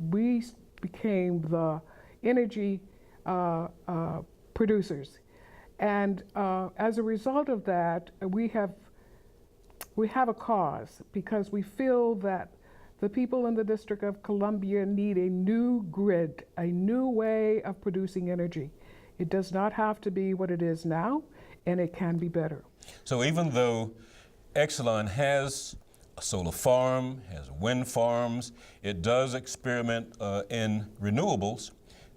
we became the energy producers. And as a result of that, we have a cause, because we feel that the people in the District of Columbia need a new grid, a new way of producing energy. It does not have to be what it is now, and it can be better. So even though Exelon has a solar farm, has wind farms, it does experiment in renewables,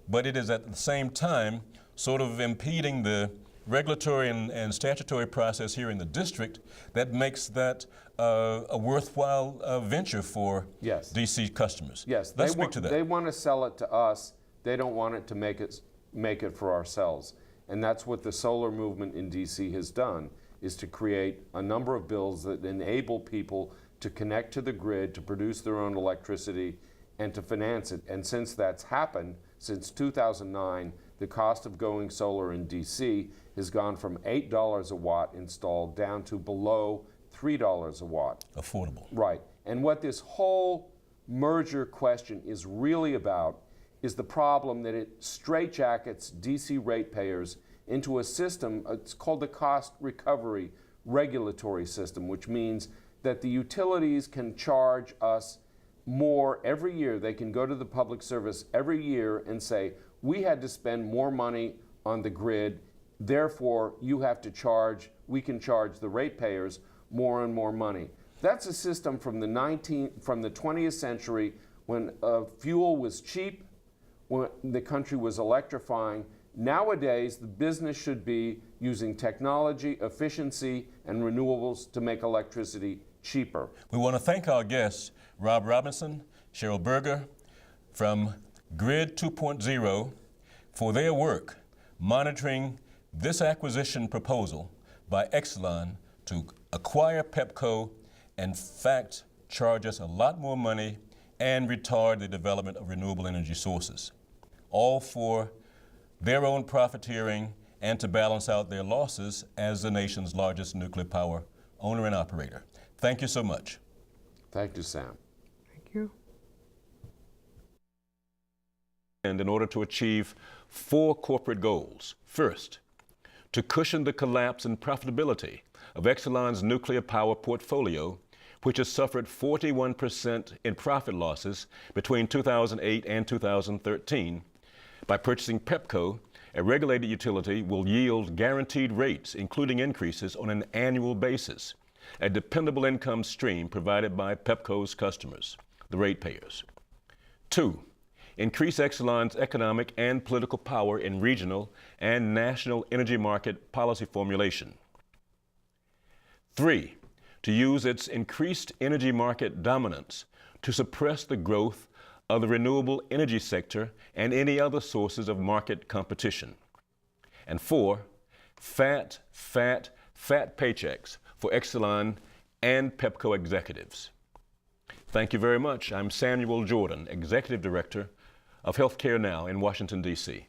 but it is at the same time sort of impeding the regulatory and statutory process here in the district that makes that a worthwhile venture for yes. DC customers. Yes, Let's speak to that. They want to sell it to us. They don't want it to make it for ourselves. And that's what the solar movement in DC has done, is to create a number of bills that enable people to connect to the grid, to produce their own electricity, and to finance it. And since that's happened, since 2009, the cost of going solar in DC has gone from $8 a watt installed down to below $3 a watt. Affordable. Right. And what this whole merger question is really about is the problem that it straitjackets DC ratepayers into a system, it's called the cost recovery regulatory system, which means that the utilities can charge us more every year. They can go to the public service every year and say, we had to spend more money on the grid, therefore you have to charge, we can charge the ratepayers more and more money. That's a system from the 20th century, when fuel was cheap, when the country was electrifying. Nowadays, the business should be using technology, efficiency, and renewables to make electricity cheaper. We want to thank our guests, Rob Robinson, Cheryl Berger from Grid 2.0, for their work monitoring this acquisition proposal by Exelon to acquire PEPCO and, in fact, charge us a lot more money and retard the development of renewable energy sources, all for their own profiteering and to balance out their losses as the nation's largest nuclear power owner and operator. Thank you so much. Thank you, Sam. Thank you. And in order to achieve 4 corporate goals. First, to cushion the collapse in profitability of Exelon's nuclear power portfolio, which has suffered 41% in profit losses between 2008 and 2013. By purchasing PEPCO, a regulated utility will yield guaranteed rates, including increases on an annual basis, a dependable income stream provided by PEPCO's customers, the ratepayers. 2, increase Exelon's economic and political power in regional and national energy market policy formulation. 3, to use its increased energy market dominance to suppress the growth of the renewable energy sector and any other sources of market competition. And 4, fat paychecks for Exelon and PEPCO executives. Thank you very much. I'm Samuel Jordan, Executive Director of Healthcare Now in Washington, D.C.